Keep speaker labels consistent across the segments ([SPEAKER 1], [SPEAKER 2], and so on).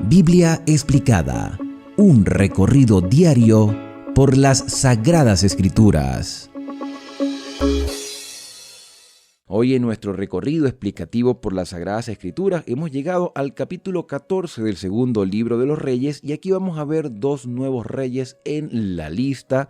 [SPEAKER 1] Biblia explicada, un recorrido diario por las Sagradas Escrituras. Hoy en nuestro recorrido explicativo por las Sagradas Escrituras hemos llegado al capítulo 14 del segundo libro de los Reyes y aquí vamos a ver dos nuevos reyes en la lista,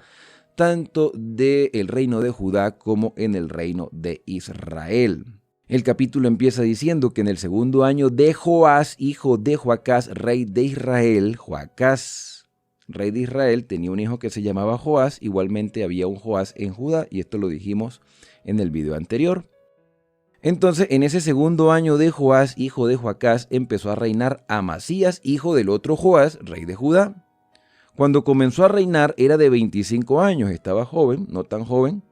[SPEAKER 1] tanto del reino de Judá como en el reino de Israel. El capítulo empieza diciendo que en el segundo año de Joás, hijo de Joacás, rey de Israel, Joacás, rey de Israel, tenía un hijo que se llamaba Joás, igualmente había un Joás en Judá, y esto lo dijimos en el video anterior. Entonces, en ese segundo año de Joás, hijo de Joacás, empezó a reinar Amasías, hijo del otro Joás, rey de Judá. Cuando comenzó a reinar era de 25 años, estaba joven, no tan joven,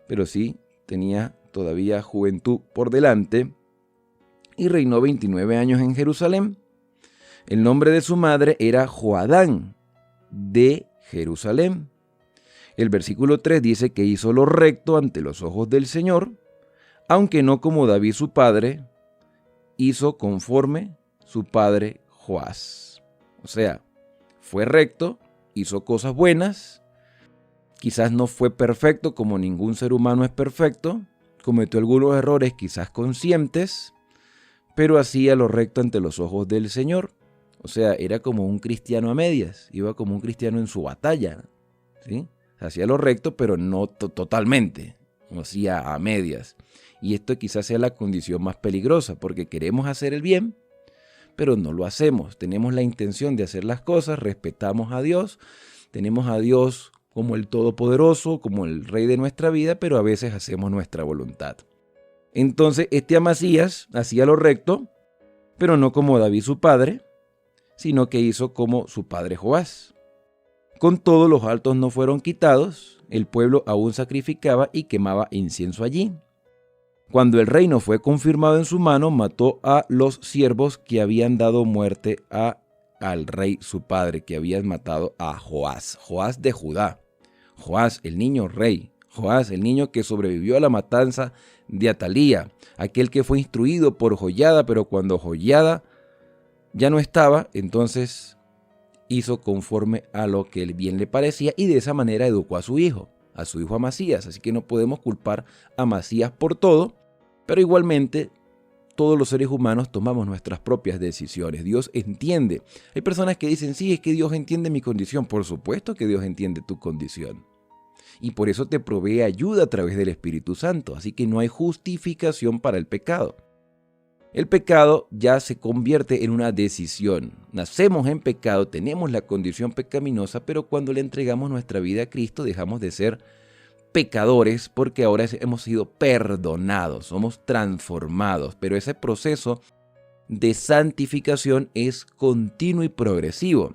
[SPEAKER 1] pero sí tenía todavía juventud por delante, y reinó 29 años en Jerusalén. El nombre de su madre era Joadán, de Jerusalén. El versículo 3 dice que hizo lo recto ante los ojos del Señor, aunque no como David su padre, hizo conforme su padre Joás. O sea, fue recto, hizo cosas buenas, quizás no fue perfecto como ningún ser humano es perfecto, cometió algunos errores quizás conscientes, pero hacía lo recto ante los ojos del Señor. O sea, era como un cristiano a medias, iba como un cristiano en su batalla, ¿sí? Hacía lo recto, pero no totalmente, lo hacía a medias. Y esto quizás sea la condición más peligrosa, porque queremos hacer el bien, pero no lo hacemos. Tenemos la intención de hacer las cosas, respetamos a Dios, tenemos a Dios como el Todopoderoso, como el Rey de nuestra vida, pero a veces hacemos nuestra voluntad. Entonces, este Amasías hacía lo recto, pero no como David su padre, sino que hizo como su padre Joás. Con todo, los altos no fueron quitados, el pueblo aún sacrificaba y quemaba incienso allí. Cuando el reino fue confirmado en su mano, mató a los siervos que habían dado muerte al rey su padre, que habían matado a Joás, Joás de Judá. Joás, el niño rey, Joás, el niño que sobrevivió a la matanza de Atalía, aquel que fue instruido por Joiada, pero cuando Joiada ya no estaba, entonces hizo conforme a lo que bien le parecía y de esa manera educó a su hijo Amasías. Así que no podemos culpar a Amasías por todo, pero igualmente todos los seres humanos tomamos nuestras propias decisiones. Dios entiende. Hay personas que dicen, sí, es que Dios entiende mi condición. Por supuesto que Dios entiende tu condición. Y por eso te provee ayuda a través del Espíritu Santo. Así que no hay justificación para el pecado. El pecado ya se convierte en una decisión. Nacemos en pecado, tenemos la condición pecaminosa, pero cuando le entregamos nuestra vida a Cristo dejamos de ser pecadores porque ahora hemos sido perdonados, somos transformados. Pero ese proceso de santificación es continuo y progresivo.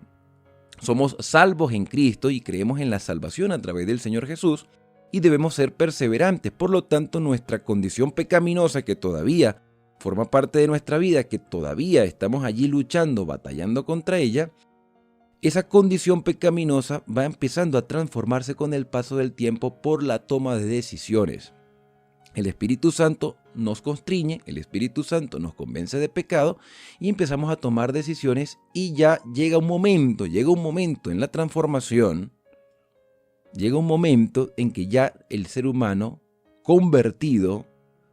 [SPEAKER 1] Somos salvos en Cristo y creemos en la salvación a través del Señor Jesús y debemos ser perseverantes. Por lo tanto, nuestra condición pecaminosa que todavía forma parte de nuestra vida, que todavía estamos allí luchando, batallando contra ella, esa condición pecaminosa va empezando a transformarse con el paso del tiempo por la toma de decisiones. El Espíritu Santo nos constriñe, el Espíritu Santo nos convence de pecado y empezamos a tomar decisiones y ya llega un momento en la transformación, llega un momento en que ya el ser humano convertido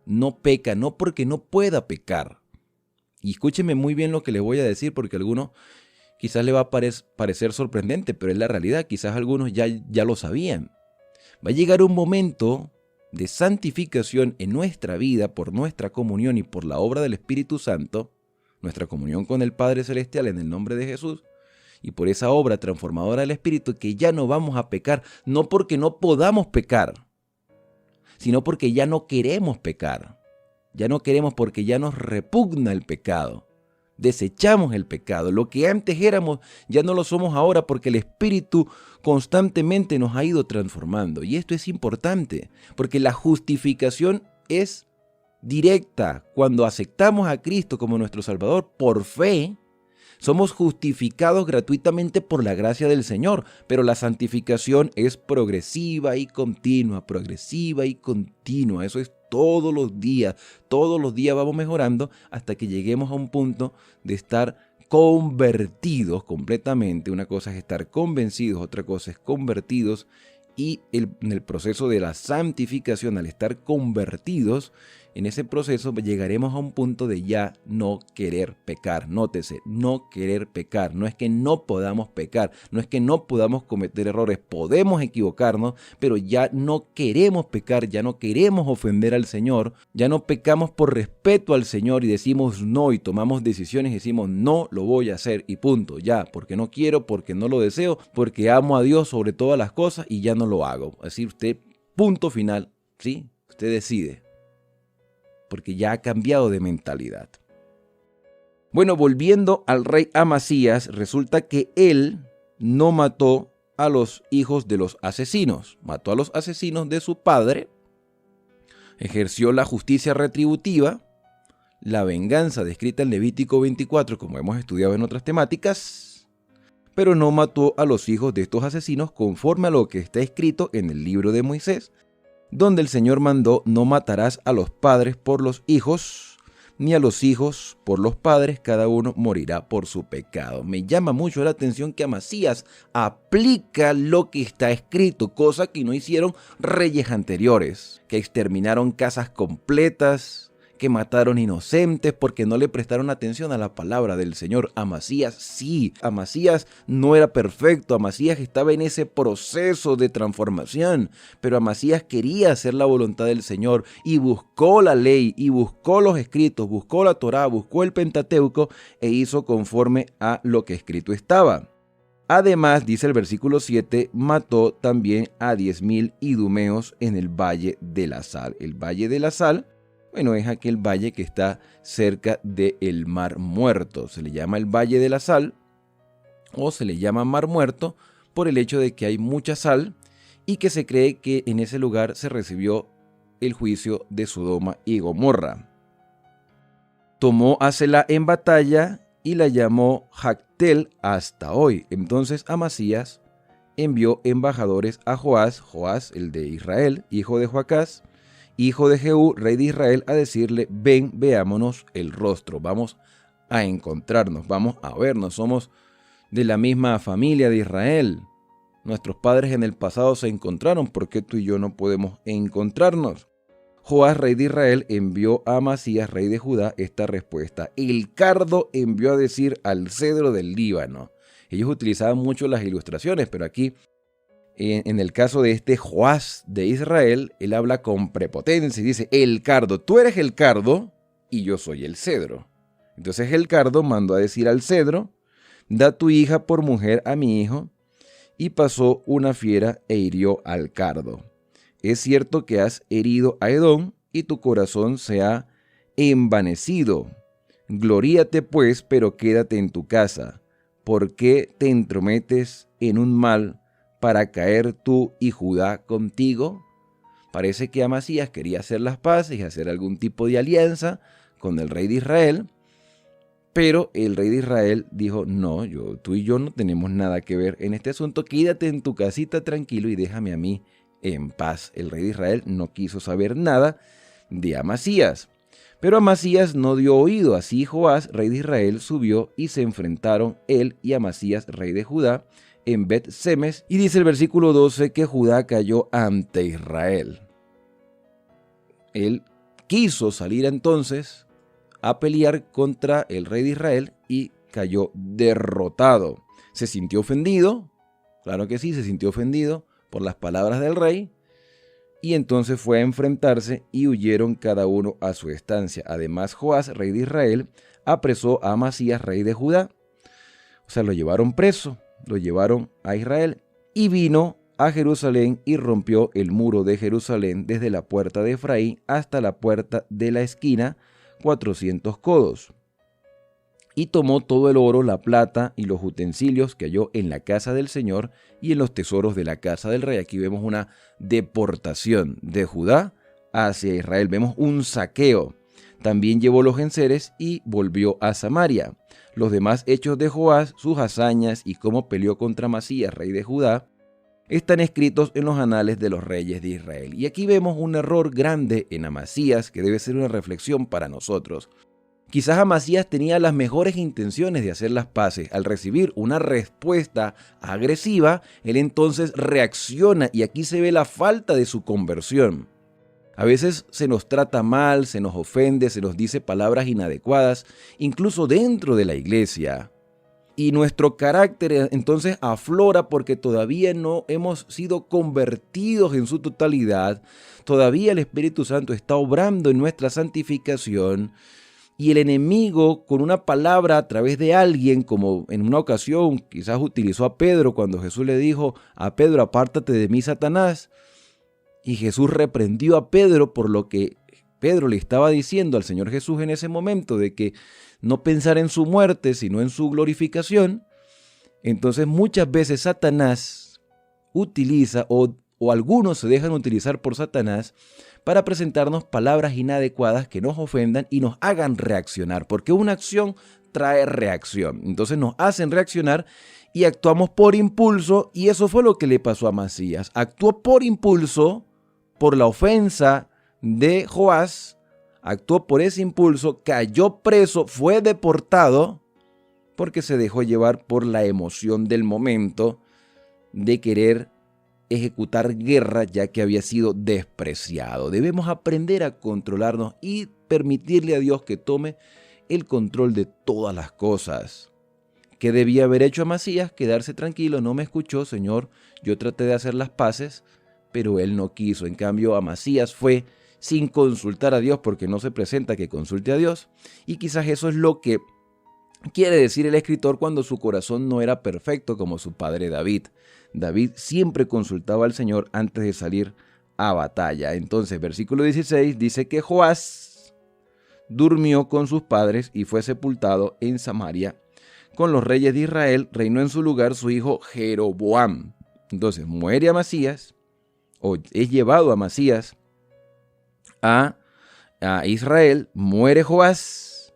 [SPEAKER 1] no peca, no porque no pueda pecar. Y escúcheme muy bien lo que les voy a decir porque a algunos quizás le va a parecer sorprendente, pero es la realidad, quizás algunos ya lo sabían. Va a llegar un momento de santificación en nuestra vida por nuestra comunión y por la obra del Espíritu Santo, nuestra comunión con el Padre Celestial en el nombre de Jesús, y por esa obra transformadora del Espíritu que ya no vamos a pecar, no porque no podamos pecar, sino porque ya no queremos pecar. Ya no queremos porque ya nos repugna el pecado. Desechamos el pecado. Lo que antes éramos ya no lo somos ahora porque el Espíritu constantemente nos ha ido transformando. Y esto es importante porque la justificación es directa. Cuando aceptamos a Cristo como nuestro Salvador por fe, somos justificados gratuitamente por la gracia del Señor, pero la santificación es progresiva y continua, progresiva y continua. Eso es todos los días vamos mejorando hasta que lleguemos a un punto de estar convertidos completamente. Una cosa es estar convencidos, otra cosa es convertidos. Y en el proceso de la santificación, al estar convertidos, en ese proceso llegaremos a un punto de ya no querer pecar. Nótese, no querer pecar. No es que no podamos pecar, no es que no podamos cometer errores. Podemos equivocarnos, pero ya no queremos pecar, ya no queremos ofender al Señor. Ya no pecamos por respeto al Señor y decimos no y tomamos decisiones y decimos no lo voy a hacer y punto. Ya, porque no quiero, porque no lo deseo, porque amo a Dios sobre todas las cosas y ya no lo hago. Así usted, punto final, ¿sí? Usted decide. Porque ya ha cambiado de mentalidad. Bueno, volviendo al rey Amasías, resulta que él no mató a los hijos de los asesinos. Mató a los asesinos de su padre, ejerció la justicia retributiva, la venganza descrita en Levítico 24, como hemos estudiado en otras temáticas, pero no mató a los hijos de estos asesinos conforme a lo que está escrito en el libro de Moisés, donde el Señor mandó: no matarás a los padres por los hijos, ni a los hijos por los padres, cada uno morirá por su pecado. Me llama mucho la atención que Amasías aplica lo que está escrito, cosa que no hicieron reyes anteriores, que exterminaron casas completas, que mataron inocentes porque no le prestaron atención a la palabra del Señor. Amasías sí, Amasías no era perfecto, Amasías estaba en ese proceso de transformación, pero Amasías quería hacer la voluntad del Señor y buscó la ley y buscó los escritos, buscó la Torá, buscó el Pentateuco e hizo conforme a lo que escrito estaba. Además, dice el versículo 7, mató también a 10,000 idumeos en el Valle de la Sal. El Valle de la Sal, bueno, es aquel valle que está cerca del Mar Muerto. Se le llama el Valle de la Sal o se le llama Mar Muerto por el hecho de que hay mucha sal y que se cree que en ese lugar se recibió el juicio de Sodoma y Gomorra. Tomó a Selá en batalla y la llamó Jactel hasta hoy. Entonces Amasías envió embajadores a Joás, el de Israel, hijo de Joacás, hijo de Jehú, rey de Israel, a decirle: ven, veámonos el rostro, vamos a encontrarnos, vamos a vernos, somos de la misma familia de Israel. Nuestros padres en el pasado se encontraron, ¿por qué tú y yo no podemos encontrarnos? Joás, rey de Israel, envió a Amasías, rey de Judá, esta respuesta: el cardo envió a decir al cedro del Líbano. Ellos utilizaban mucho las ilustraciones, pero aquí, en el caso de este Joás de Israel, él habla con prepotencia y dice: el cardo, tú eres el cardo y yo soy el cedro. Entonces el cardo mandó a decir al cedro: da tu hija por mujer a mi hijo. Y pasó una fiera e hirió al cardo. Es cierto que has herido a Edom y tu corazón se ha envanecido. Gloríate pues, pero quédate en tu casa. ¿Por qué te entrometes en un mal para caer tú y Judá contigo? Parece que Amasías quería hacer las paces y hacer algún tipo de alianza con el rey de Israel, pero el rey de Israel dijo: no, tú y yo no tenemos nada que ver en este asunto, quédate en tu casita tranquilo y déjame a mí en paz. El rey de Israel no quiso saber nada de Amasías. Pero Amasías no dio oído, así Joás, rey de Israel, subió y se enfrentaron él y Amasías, rey de Judá, en Bet-Semes, y dice el versículo 12 que Judá cayó ante Israel. Él quiso salir entonces a pelear contra el rey de Israel y cayó derrotado. Se sintió ofendido, claro que sí, se sintió ofendido por las palabras del rey, y entonces fue a enfrentarse y huyeron cada uno a su estancia. Además, Joás, rey de Israel, apresó a Amasías, rey de Judá. O sea, lo llevaron preso, lo llevaron a Israel y vino a Jerusalén y rompió el muro de Jerusalén desde la puerta de Efraín hasta la puerta de la esquina, 400 codos. Y tomó todo el oro, la plata y los utensilios que halló en la casa del Señor y en los tesoros de la casa del rey. Aquí vemos una deportación de Judá hacia Israel. Vemos un saqueo. También llevó los enseres y volvió a Samaria. Los demás hechos de Joás, sus hazañas y cómo peleó contra Amasías, rey de Judá, están escritos en los anales de los reyes de Israel. Y aquí vemos un error grande en Amasías que debe ser una reflexión para nosotros. Quizás Amasías tenía las mejores intenciones de hacer las paces. Al recibir una respuesta agresiva, él entonces reacciona y aquí se ve la falta de su conversión. A veces se nos trata mal, se nos ofende, se nos dice palabras inadecuadas, incluso dentro de la iglesia. Y nuestro carácter entonces aflora porque todavía no hemos sido convertidos en su totalidad. Todavía el Espíritu Santo está obrando en nuestra santificación. Y el enemigo, con una palabra a través de alguien, como en una ocasión quizás utilizó a Pedro cuando Jesús le dijo a Pedro, apártate de mí, Satanás. Y Jesús reprendió a Pedro por lo que Pedro le estaba diciendo al Señor Jesús en ese momento, de que no pensara en su muerte, sino en su glorificación. Entonces muchas veces Satanás utiliza, o algunos se dejan utilizar por Satanás, para presentarnos palabras inadecuadas que nos ofendan y nos hagan reaccionar, porque una acción trae reacción. Entonces nos hacen reaccionar y actuamos por impulso, y eso fue lo que le pasó a Amasías. Actuó por impulso, por la ofensa de Joás, actuó por ese impulso, cayó preso, fue deportado, porque se dejó llevar por la emoción del momento de querer ejecutar guerra, ya que había sido despreciado. Debemos aprender a controlarnos y permitirle a Dios que tome el control de todas las cosas. ¿Qué debía haber hecho Amasías? Quedarse tranquilo, no me escuchó, Señor, yo traté de hacer las paces, pero él no quiso. En cambio, Amasías fue sin consultar a Dios, porque no se presenta que consulte a Dios, y quizás eso es lo que quiere decir el escritor cuando su corazón no era perfecto como su padre David. David siempre consultaba al Señor antes de salir a batalla. Entonces, versículo 16 dice que Joás durmió con sus padres y fue sepultado en Samaria con los reyes de Israel. Reinó en su lugar su hijo Jeroboam. Entonces muere Amasías, o es llevado Amasías a Israel, muere Joás,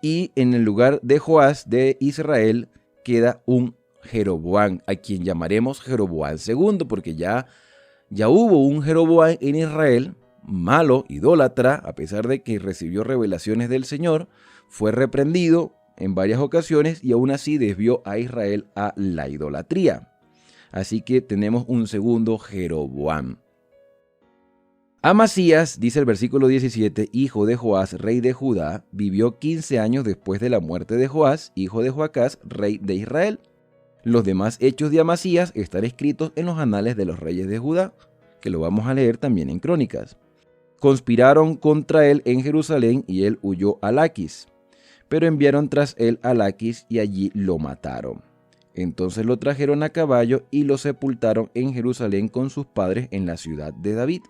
[SPEAKER 1] y en el lugar de Joás de Israel queda un Jeroboam, a quien llamaremos Jeroboam II, porque ya hubo un Jeroboam en Israel, malo, idólatra, a pesar de que recibió revelaciones del Señor, fue reprendido en varias ocasiones y aún así desvió a Israel a la idolatría. Así que tenemos un segundo Jeroboam. Amasías, dice el versículo 17, hijo de Joás, rey de Judá, vivió 15 años después de la muerte de Joás, hijo de Joacás, rey de Israel. Los demás hechos de Amasías están escritos en los anales de los reyes de Judá, que lo vamos a leer también en Crónicas. Conspiraron contra él en Jerusalén y él huyó a Laquis, pero enviaron tras él a Laquis y allí lo mataron. Entonces lo trajeron a caballo y lo sepultaron en Jerusalén con sus padres en la ciudad de David.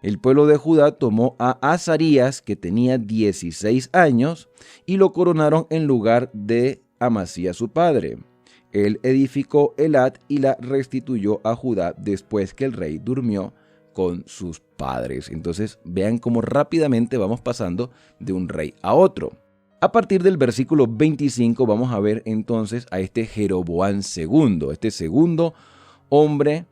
[SPEAKER 1] El pueblo de Judá tomó a Azarías, que tenía 16 años, y lo coronaron en lugar de Amasías su padre. Él edificó Elat y la restituyó a Judá después que el rey durmió con sus padres. Entonces vean cómo rápidamente vamos pasando de un rey a otro. A partir del versículo 25 vamos a ver entonces a este Jeroboam II, este segundo hombre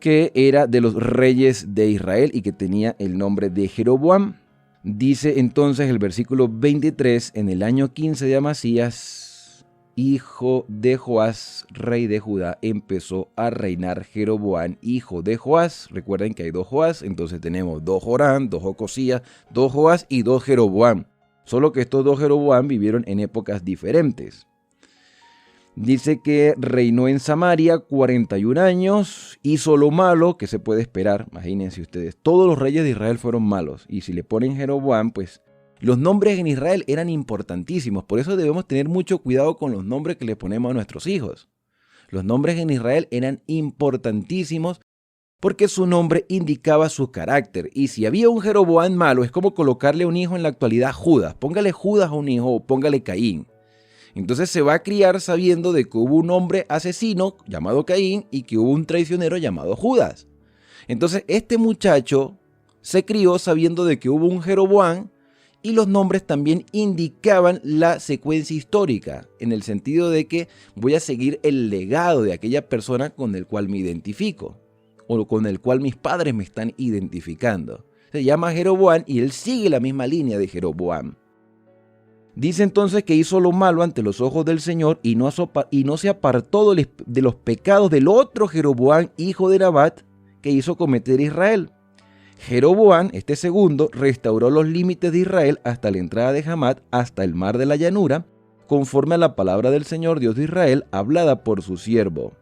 [SPEAKER 1] que era de los reyes de Israel y que tenía el nombre de Jeroboam. Dice entonces el versículo 23, en el año 15 de Amasías, hijo de Joás, rey de Judá, empezó a reinar Jeroboam, hijo de Joás. Recuerden que hay dos Joás, entonces tenemos dos Joram, dos Jocosías, dos Joás y dos Jeroboam. Solo que estos dos Jeroboam vivieron en épocas diferentes. Dice que reinó en Samaria 41 años, hizo lo malo que se puede esperar. Imagínense ustedes, todos los reyes de Israel fueron malos. Y si le ponen Jeroboam, pues los nombres en Israel eran importantísimos. Por eso debemos tener mucho cuidado con los nombres que le ponemos a nuestros hijos. Los nombres en Israel eran importantísimos porque su nombre indicaba su carácter. Y si había un Jeroboam malo, es como colocarle a un hijo en la actualidad Judas. Póngale Judas a un hijo o póngale Caín. Entonces se va a criar sabiendo de que hubo un hombre asesino llamado Caín y que hubo un traicionero llamado Judas. Entonces este muchacho se crió sabiendo de que hubo un Jeroboam y los nombres también indicaban la secuencia histórica, en el sentido de que voy a seguir el legado de aquella persona con el cual me identifico o con el cual mis padres me están identificando. Se llama Jeroboam y él sigue la misma línea de Jeroboam. Dice entonces que hizo lo malo ante los ojos del Señor y no se apartó de los pecados del otro Jeroboam, hijo de Nabat, que hizo cometer Israel. Jeroboam, este segundo, restauró los límites de Israel hasta la entrada de Hamat, hasta el mar de la llanura, conforme a la palabra del Señor Dios de Israel, hablada por su siervo.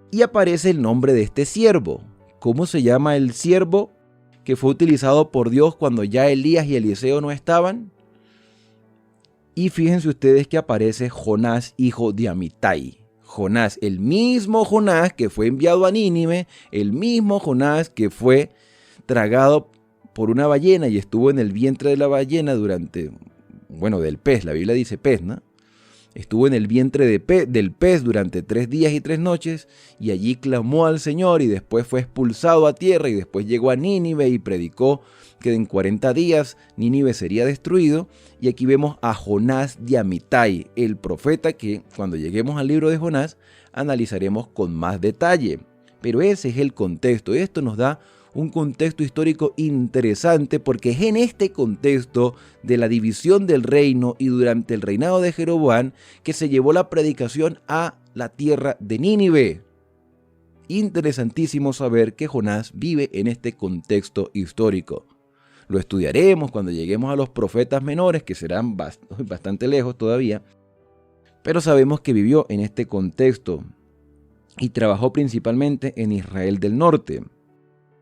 [SPEAKER 1] Y aparece el nombre de este siervo. ¿Cómo se llama el siervo que fue utilizado por Dios cuando ya Elías y Eliseo no estaban? Y fíjense ustedes que aparece Jonás, hijo de Amitai. Jonás, el mismo Jonás que fue enviado a Nínive, el mismo Jonás que fue tragado por una ballena y estuvo en el vientre de la ballena del pez, la Biblia dice pez, ¿no? Estuvo en el vientre del pez durante 3 días y 3 noches y allí clamó al Señor y después fue expulsado a tierra y después llegó a Nínive y predicó que en 40 días Nínive sería destruido. Y aquí vemos a Jonás de Amitai, el profeta que cuando lleguemos al libro de Jonás analizaremos con más detalle. Pero ese es el contexto. Esto nos da un contexto histórico interesante porque es en este contexto de la división del reino y durante el reinado de Jeroboam que se llevó la predicación a la tierra de Nínive. Interesantísimo saber que Jonás vive en este contexto histórico. Lo estudiaremos cuando lleguemos a los profetas menores, que serán bastante lejos todavía, pero sabemos que vivió en este contexto y trabajó principalmente en Israel del norte.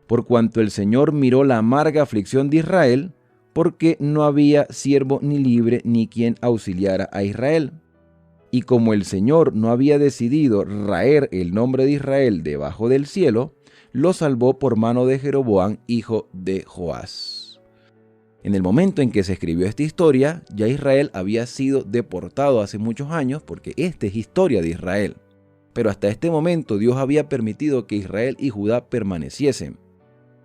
[SPEAKER 1] Por cuanto el Señor miró la amarga aflicción de Israel, porque no había siervo ni libre ni quien auxiliara a Israel. Y como el Señor no había decidido raer el nombre de Israel debajo del cielo, lo salvó por mano de Jeroboam, hijo de Joás. En el momento en que se escribió esta historia, ya Israel había sido deportado hace muchos años, porque esta es historia de Israel. Pero hasta este momento Dios había permitido que Israel y Judá permaneciesen.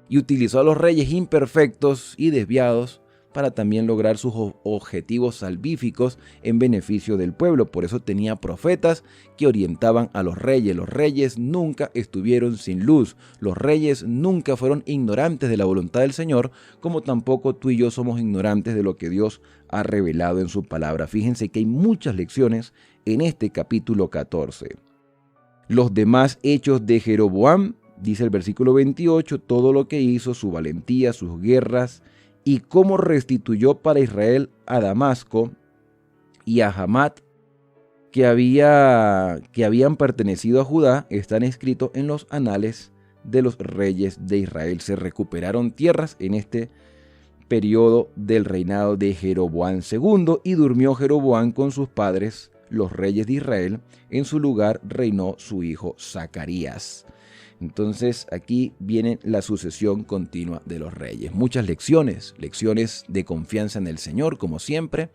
[SPEAKER 1] Y utilizó a los reyes imperfectos y desviados para también lograr sus objetivos salvíficos en beneficio del pueblo. Por eso tenía profetas que orientaban a los reyes. Los reyes nunca estuvieron sin luz. Los reyes nunca fueron ignorantes de la voluntad del Señor, como tampoco tú y yo somos ignorantes de lo que Dios ha revelado en su palabra. Fíjense que hay muchas lecciones en este capítulo 14. Los demás hechos de Jeroboam, dice el versículo 28, todo lo que hizo, su valentía, sus guerras y cómo restituyó para Israel a Damasco y a Hamat, que habían pertenecido a Judá, están escritos en los anales de los reyes de Israel. Se recuperaron tierras en este periodo del reinado de Jeroboam II y durmió Jeroboam con sus padres, los reyes de Israel. En su lugar reinó su hijo Zacarías. Entonces aquí viene la sucesión continua de los reyes. Muchas lecciones de confianza en el Señor, como siempre,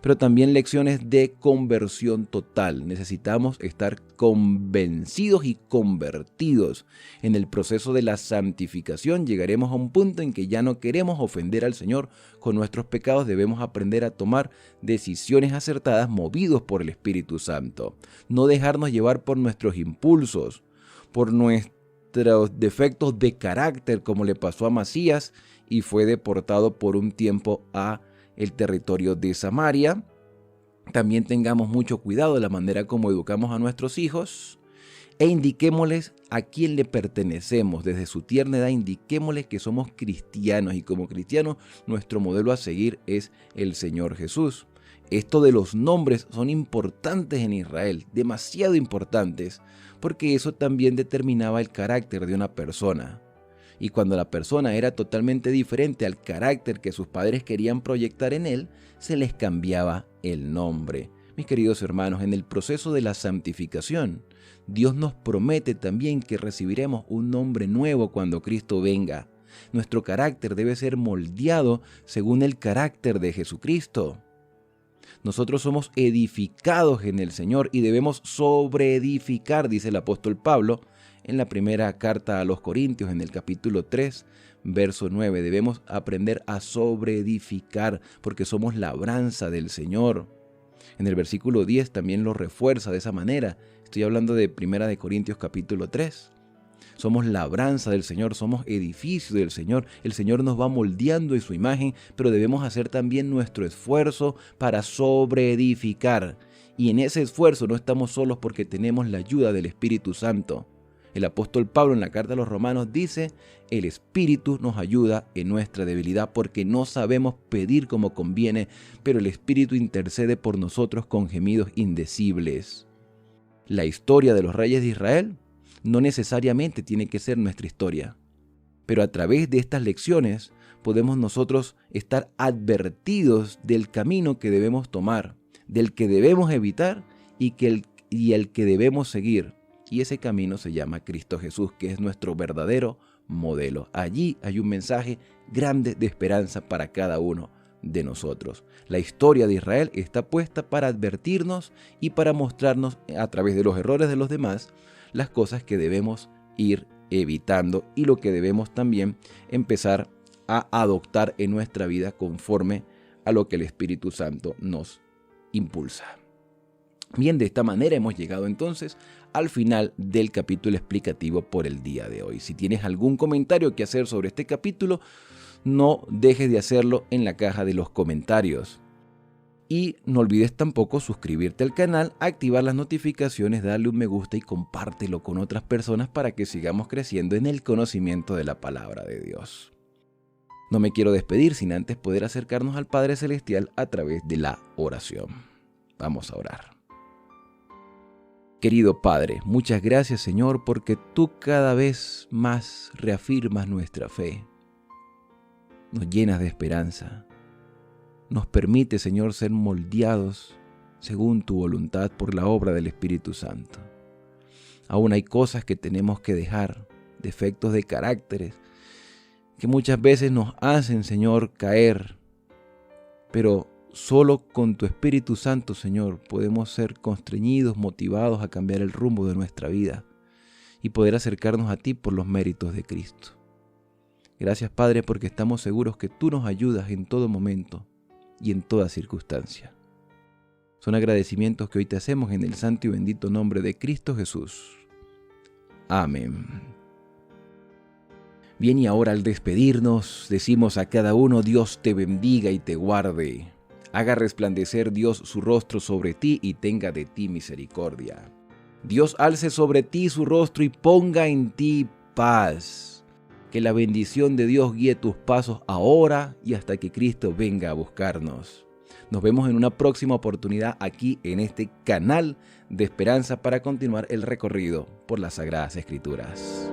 [SPEAKER 1] pero también lecciones de conversión total. Necesitamos estar convencidos y convertidos. En el proceso de la santificación llegaremos a un punto en que ya no queremos ofender al Señor con nuestros pecados. Debemos aprender a tomar decisiones acertadas movidos por el Espíritu Santo. No dejarnos llevar por nuestros impulsos, por nuestros defectos de carácter, como le pasó a Amasías y fue deportado por un tiempo a el territorio de Samaria. También tengamos mucho cuidado de la manera como educamos a nuestros hijos e indiquémosles a quién le pertenecemos. Desde su tierna edad indiquémosles que somos cristianos y como cristianos nuestro modelo a seguir es el Señor Jesús. Esto de los nombres son importantes en Israel, demasiado importantes, porque eso también determinaba el carácter de una persona. Y cuando la persona era totalmente diferente al carácter que sus padres querían proyectar en él, se les cambiaba el nombre. Mis queridos hermanos, en el proceso de la santificación, Dios nos promete también que recibiremos un nombre nuevo cuando Cristo venga. Nuestro carácter debe ser moldeado según el carácter de Jesucristo. Nosotros somos edificados en el Señor y debemos sobreedificar, dice el apóstol Pablo en la primera carta a los Corintios, en el capítulo 3, verso 9. Debemos aprender a sobreedificar porque somos labranza del Señor. En el versículo 10 también lo refuerza de esa manera. Estoy hablando de primera de Corintios capítulo 3. Somos labranza del Señor, somos edificio del Señor. El Señor nos va moldeando en su imagen, pero debemos hacer también nuestro esfuerzo para sobreedificar. Y en ese esfuerzo no estamos solos porque tenemos la ayuda del Espíritu Santo. El apóstol Pablo en la carta a los Romanos dice, el Espíritu nos ayuda en nuestra debilidad porque no sabemos pedir como conviene, pero el Espíritu intercede por nosotros con gemidos indecibles. La historia de los reyes de Israel no necesariamente tiene que ser nuestra historia, pero a través de estas lecciones podemos nosotros estar advertidos del camino que debemos tomar, del que debemos evitar y el que debemos seguir. Y ese camino se llama Cristo Jesús, que es nuestro verdadero modelo. Allí hay un mensaje grande de esperanza para cada uno de nosotros. La historia de Israel está puesta para advertirnos y para mostrarnos a través de los errores de los demás las cosas que debemos ir evitando y lo que debemos también empezar a adoptar en nuestra vida conforme a lo que el Espíritu Santo nos impulsa. Bien, de esta manera hemos llegado entonces al final del capítulo explicativo por el día de hoy. Si tienes algún comentario que hacer sobre este capítulo, no dejes de hacerlo en la caja de los comentarios. Y no olvides tampoco suscribirte al canal, activar las notificaciones, darle un me gusta y compártelo con otras personas para que sigamos creciendo en el conocimiento de la palabra de Dios. No me quiero despedir sin antes poder acercarnos al Padre Celestial a través de la oración. Vamos a orar. Querido Padre, muchas gracias Señor porque tú cada vez más reafirmas nuestra fe. Nos llenas de esperanza. Nos permite, Señor, ser moldeados según tu voluntad por la obra del Espíritu Santo. Aún hay cosas que tenemos que dejar, defectos de caracteres, que muchas veces nos hacen, Señor, caer. Pero solo con tu Espíritu Santo, Señor, podemos ser constreñidos, motivados a cambiar el rumbo de nuestra vida y poder acercarnos a ti por los méritos de Cristo. Gracias, Padre, porque estamos seguros que tú nos ayudas en todo momento y en toda circunstancia. Son agradecimientos que hoy te hacemos en el santo y bendito nombre de Cristo Jesús. Amén. Bien, y ahora al despedirnos, decimos a cada uno, Dios te bendiga y te guarde. Haga resplandecer Dios su rostro sobre ti y tenga de ti misericordia. Dios alce sobre ti su rostro y ponga en ti paz. Que la bendición de Dios guíe tus pasos ahora y hasta que Cristo venga a buscarnos. Nos vemos en una próxima oportunidad aquí en este canal de esperanza para continuar el recorrido por las Sagradas Escrituras.